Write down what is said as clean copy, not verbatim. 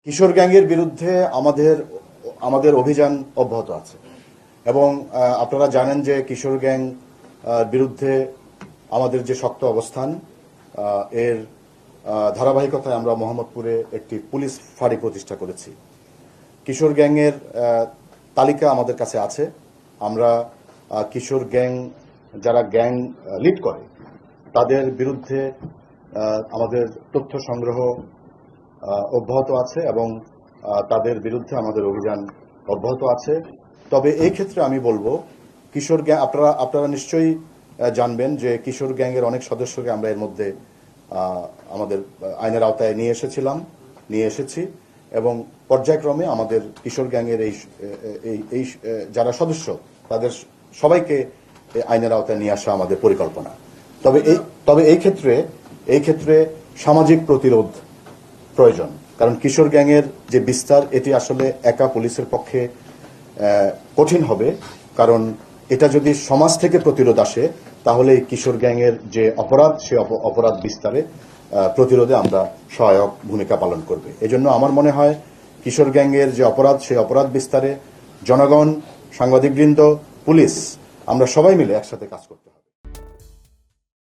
কিশোর গ্যাংয়ের বিরুদ্ধে আমাদের অভিযান অব্যাহত আছে এবং আপনারা জানেন যে কিশোর গ্যাং বিরুদ্ধে আমাদের যে শক্ত অবস্থান এর ধারাবাহিকতায় আমরা মোহাম্মদপুরে একটি পুলিশ ফাঁড়ি প্রতিষ্ঠা করেছি। কিশোর গ্যাংয়ের তালিকা আমাদের কাছে আছে। আমরা কিশোর গ্যাং যারা গ্যাং লিড করে তাদের বিরুদ্ধে আমাদের তথ্য সংগ্রহ অব্যাহত আছে এবং তাদের বিরুদ্ধে আমাদের অভিযান অব্যাহত আছে। তবে এই ক্ষেত্রে আমি বলবো কিশোর গ্যাং আপনারা নিশ্চয়ই জানবেন যে কিশোর গ্যাংয়ের অনেক সদস্যকে আমরা এর মধ্যে আমাদের আইনের আওতায় নিয়ে এসেছি এবং পর্যায়ক্রমে আমাদের কিশোর গ্যাংয়ের এই যারা সদস্য তাদের সবাইকে আইনের আওতায় নিয়ে আসা আমাদের পরিকল্পনা। তবে এই ক্ষেত্রে সামাজিক প্রতিরোধ প্রয়োজন, কারণ কিশোর গ্যাংয়ের যে বিস্তার এটি আসলে একা পুলিশের পক্ষে কঠিন হবে, কারণ এটা যদি সমাজ থেকে প্রতিরোধ আসে তাহলে কিশোর গ্যাংয়ের যে অপরাধ সে অপরাধ বিস্তারে প্রতিরোধে আমরা সহায়ক ভূমিকা পালন করবে। এজন্য আমার মনে হয় কিশোর গ্যাংয়ের যে অপরাধ সেই অপরাধ বিস্তারে জনগণ, সাংবাদিকবৃন্দ, পুলিশ আমরা সবাই মিলে একসাথে কাজ করতে হবে।